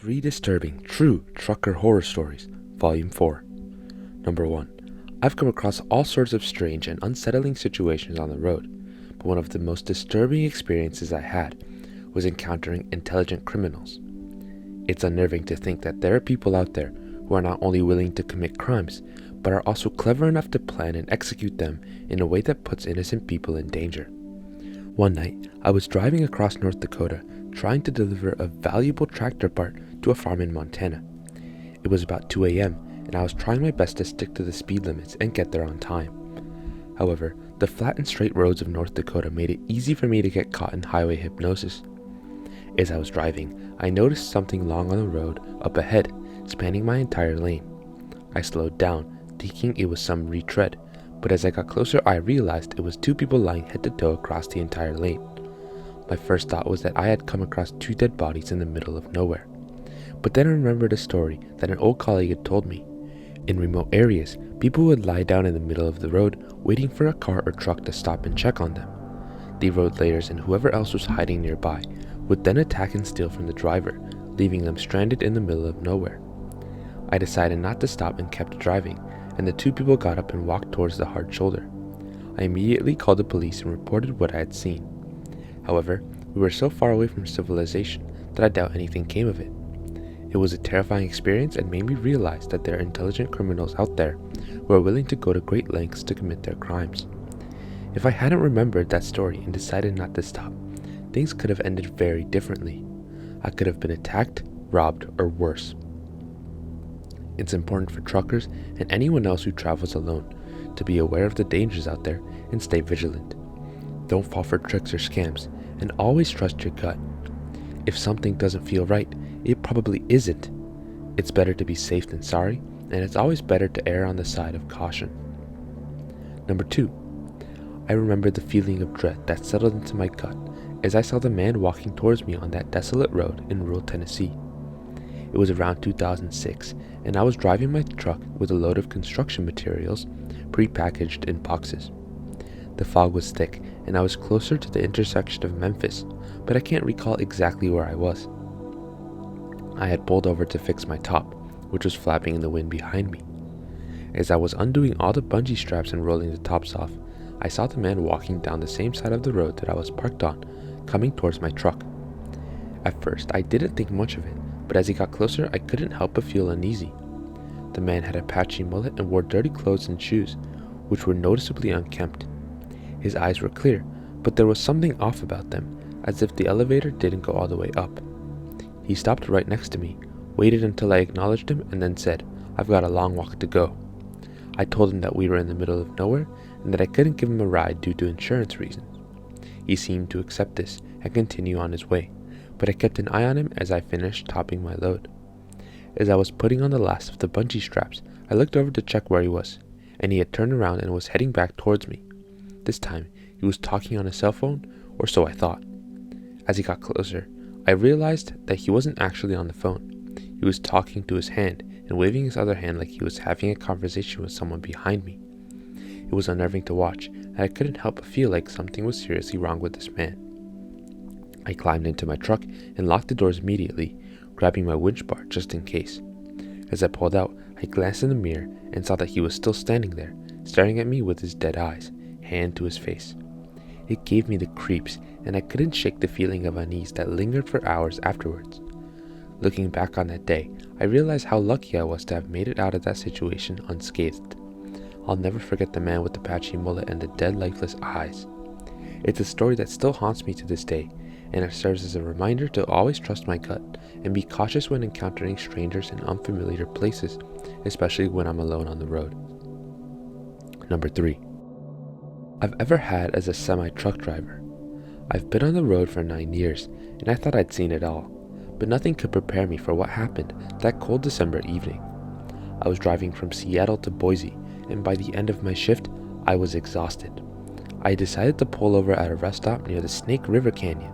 3 Disturbing True Trucker Horror Stories, Volume 4. Number 1. I've come across all sorts of strange and unsettling situations on the road, but one of the most disturbing experiences I had was encountering intelligent criminals. It's unnerving to think that there are people out there who are not only willing to commit crimes, but are also clever enough to plan and execute them in a way that puts innocent people in danger. One night, I was driving across North Dakota trying to deliver a valuable tractor part to a farm in Montana. It was about 2 a.m. and I was trying my best to stick to the speed limits and get there on time. However, the flat and straight roads of North Dakota made it easy for me to get caught in highway hypnosis. As I was driving, I noticed something long on the road up ahead, spanning my entire lane. I slowed down, thinking it was some retread, but as I got closer I realized it was 2 people lying head to toe across the entire lane. My first thought was that I had come across 2 dead bodies in the middle of nowhere. But then I remembered a story that an old colleague had told me. In remote areas, people would lie down in the middle of the road waiting for a car or truck to stop and check on them. The road layers and whoever else was hiding nearby would then attack and steal from the driver, leaving them stranded in the middle of nowhere. I decided not to stop and kept driving, and the 2 people got up and walked towards the hard shoulder. I immediately called the police and reported what I had seen. However, we were so far away from civilization that I doubt anything came of it. It was a terrifying experience and made me realize that there are intelligent criminals out there who are willing to go to great lengths to commit their crimes. If I hadn't remembered that story and decided not to stop, things could have ended very differently. I could have been attacked, robbed, or worse. It's important for truckers and anyone else who travels alone to be aware of the dangers out there and stay vigilant. Don't fall for tricks or scams, and always trust your gut. If something doesn't feel right, it probably isn't. It's better to be safe than sorry, and it's always better to err on the side of caution. Number 2. I remember the feeling of dread that settled into my gut as I saw the man walking towards me on that desolate road in rural Tennessee. It was around 2006, and I was driving my truck with a load of construction materials pre-packaged in boxes. The fog was thick, and I was closer to the intersection of Memphis, but I can't recall exactly where I was. I had pulled over to fix my top, which was flapping in the wind behind me. As I was undoing all the bungee straps and rolling the tops off, I saw the man walking down the same side of the road that I was parked on, coming towards my truck. At first, I didn't think much of it, but as he got closer, I couldn't help but feel uneasy. The man had a patchy mullet and wore dirty clothes and shoes, which were noticeably unkempt. His eyes were clear, but there was something off about them, as if the elevator didn't go all the way up. He stopped right next to me, waited until I acknowledged him, and then said, "I've got a long walk to go." I told him that we were in the middle of nowhere, and that I couldn't give him a ride due to insurance reasons. He seemed to accept this and continue on his way, but I kept an eye on him as I finished topping my load. As I was putting on the last of the bungee straps, I looked over to check where he was, and he had turned around and was heading back towards me. This time, he was talking on his cell phone, or so I thought. As he got closer, I realized that he wasn't actually on the phone. He was talking to his hand and waving his other hand like he was having a conversation with someone behind me. It was unnerving to watch, and I couldn't help but feel like something was seriously wrong with this man. I climbed into my truck and locked the doors immediately, grabbing my winch bar just in case. As I pulled out, I glanced in the mirror and saw that he was still standing there, staring at me with his dead eyes, hand to his face. It gave me the creeps, and I couldn't shake the feeling of unease that lingered for hours afterwards. Looking back on that day, I realized how lucky I was to have made it out of that situation unscathed. I'll never forget the man with the patchy mullet and the dead lifeless eyes. It's a story that still haunts me to this day, and it serves as a reminder to always trust my gut and be cautious when encountering strangers in unfamiliar places, especially when I'm alone on the road. Number 3. I've ever had as a semi-truck driver. I've been on the road for 9 years, and I thought I'd seen it all, but nothing could prepare me for what happened that cold December evening. I was driving from Seattle to Boise, and by the end of my shift, I was exhausted. I decided to pull over at a rest stop near the Snake River Canyon.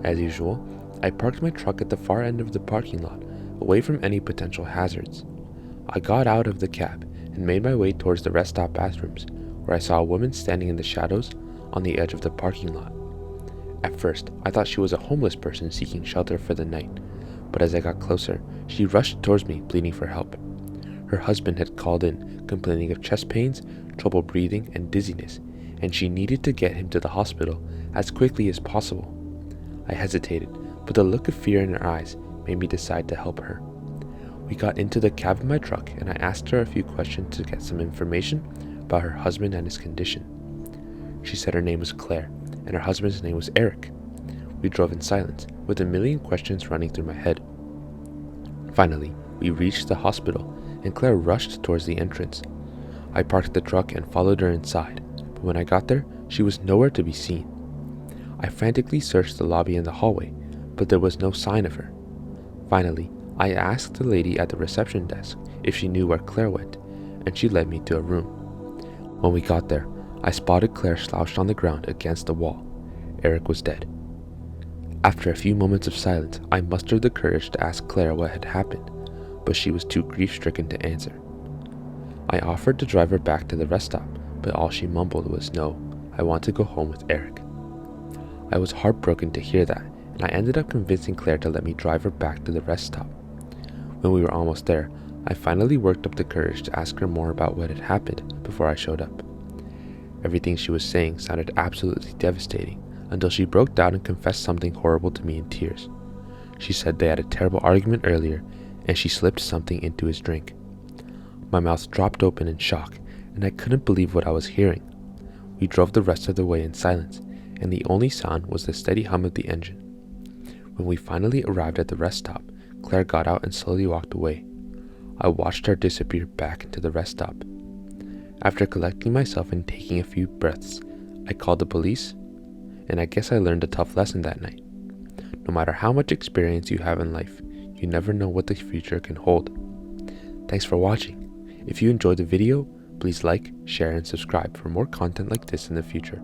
As usual, I parked my truck at the far end of the parking lot, away from any potential hazards. I got out of the cab and made my way towards the rest stop bathrooms, where I saw a woman standing in the shadows on the edge of the parking lot. At first, I thought she was a homeless person seeking shelter for the night, but as I got closer, she rushed towards me, pleading for help. Her husband had called in, complaining of chest pains, trouble breathing, and dizziness, and she needed to get him to the hospital as quickly as possible. I hesitated, but the look of fear in her eyes made me decide to help her. We got into the cab of my truck, and I asked her a few questions to get some information about her husband and his condition. She said her name was Claire, and her husband's name was Eric. We drove in silence, with a million questions running through my head. Finally, we reached the hospital, and Claire rushed towards the entrance. I parked the truck and followed her inside, but when I got there, she was nowhere to be seen. I frantically searched the lobby and the hallway, but there was no sign of her. Finally, I asked the lady at the reception desk if she knew where Claire went, and she led me to a room. When we got there, I spotted Claire slouched on the ground against the wall. Eric was dead. After a few moments of silence, I mustered the courage to ask Claire what had happened, but she was too grief-stricken to answer. I offered to drive her back to the rest stop, but all she mumbled was, "No, I want to go home with Eric." I was heartbroken to hear that, and I ended up convincing Claire to let me drive her back to the rest stop. When we were almost there, I finally worked up the courage to ask her more about what had happened before I showed up. Everything she was saying sounded absolutely devastating, until she broke down and confessed something horrible to me in tears. She said they had a terrible argument earlier, and she slipped something into his drink. My mouth dropped open in shock, and I couldn't believe what I was hearing. We drove the rest of the way in silence, and the only sound was the steady hum of the engine. When we finally arrived at the rest stop, Claire got out and slowly walked away. I watched her disappear back into the rest stop. After collecting myself and taking a few breaths, I called the police, and I guess I learned a tough lesson that night. No matter how much experience you have in life, you never know what the future can hold. Thanks for watching. If you enjoyed the video, please like, share, and subscribe for more content like this in the future.